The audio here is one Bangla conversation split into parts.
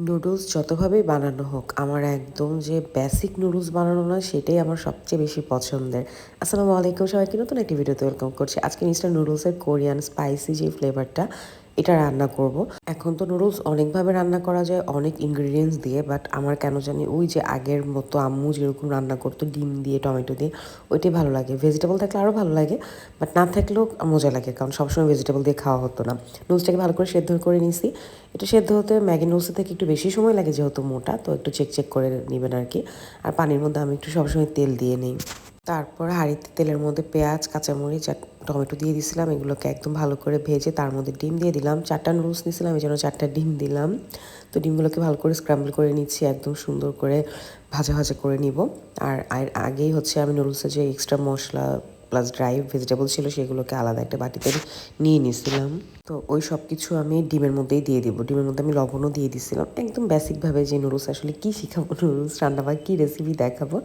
নুডলস যতভাবেই বানানো হোক, আমার একদম যে বেসিক নুডলস বানানো না, সেটাই আমার সবচেয়ে বেশি পছন্দের। আসসালামু আলাইকুম, সবাইকে নতুন একটি ভিডিওতে ওয়েলকাম করছি। আজকে ইনস্ট্যান্ট নুডলসের কোরিয়ান স্পাইসি যে ফ্লেভারটা, এটা রান্না করব। এখন তো নুডলস অনেকভাবে রান্না করা যায়, অনেক ইনগ্রিডিয়েন্টস দিয়ে, বাট আমার কেন জানি ওই যে আগের মতো আম্মু যেরকম রান্না করতো ডিম দিয়ে, টমেটো দিয়ে, ওইটাই ভালো লাগে। ভেজিটেবল থাকলে আরও ভালো লাগে, বাট না থাকলেও মজা লাগে, কারণ সবসময় ভেজিটেবল দিয়ে খাওয়া হতো না। নুডলসটাকে ভালো করে সেদ্ধ করে নিয়েছি। এটা সেদ্ধ হতে ম্যাগি নুডলসের থেকে একটু বেশি সময় লাগে, যেহেতু মোটা, তো একটু চেক চেক করে নেবেন আর কি। আর পানির মধ্যে আমি একটু সবসময় তেল দিয়ে নিই। তারপর হাঁড়িতে তেলের মধ্যে পেঁয়াজ, কাঁচামরিচ আর টমেটো দিয়ে দিয়েছিলাম। এগুলোকে একদম ভালো করে ভেজে তার মধ্যে ডিম দিয়ে দিলাম। 4টা নুডলস নিয়েছিলাম, এই জন্য 4টা ডিম দিলাম। তো ডিমগুলোকে ভালো করে স্ক্রাম্বল করে নিচ্ছি, একদম সুন্দর করে ভাজা ভাজা করে নিব। আর আগেই হচ্ছে আমি নুডলসের যে এক্সট্রা মশলা প্লাস ড্রাই ভেজিটেবল ছিল, সেগুলোকে আলাদা একটা বাটিতে নিয়ে নিয়েছিলাম। তো ওই সব কিছু আমি ডিমের মধ্যেই দিয়ে দিব। ডিমের মধ্যে আমি লবণও দিয়ে দিয়েছিলাম। একদম বেসিকভাবে যে নুডলস আসলে কী শিখাবো, নুডলস রান্না বা কী রেসিপি দেখাবো,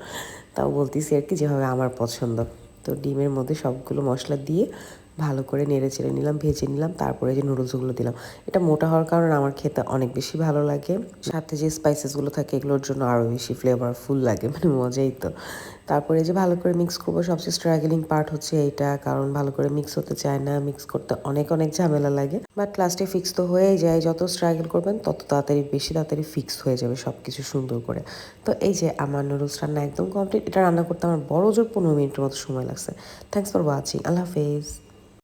তাও বলতেছি আর কি, যেভাবে আমার পছন্দ। তো ডিমের মধ্যে সবগুলো মশলা দিয়ে ভালো করে নেড়ে চেড়ে নিলাম, ভেজে নিলাম। তারপরে যে নুডলসগুলো দিলাম। এটা মোটা হওয়ার কারণে আমার খেতে অনেক বেশি ভালো লাগে। সাথে যে স্পাইসেসগুলো থাকে এগুলোর জন্য আরও বেশি ফ্লেভারফুল লাগে, মানে মজাই তো। তারপরে যে ভালো করে মিক্স করবো, সবচেয়ে স্ট্রাগলিং পার্ট হচ্ছে এইটা, কারণ ভালো করে মিক্স হতে চায় না, মিক্স করতে অনেক অনেক ঝামেলা লাগে। বাট লাস্টে ফিক্স তো হয়েই যায়, যত স্ট্রাগল করবেন তত তাড়াতাড়ি, বেশি তাড়াতাড়ি ফিক্স হয়ে যাবে সব কিছু সুন্দর করে। তো এই যে আমার নুডলস রান্না একদম কমপ্লিট। এটা রান্না করতে আমার বড় জোর 15 মিনিটের মতো সময় লাগছে। Thanks for watching. আল্লাহ হাফেজ।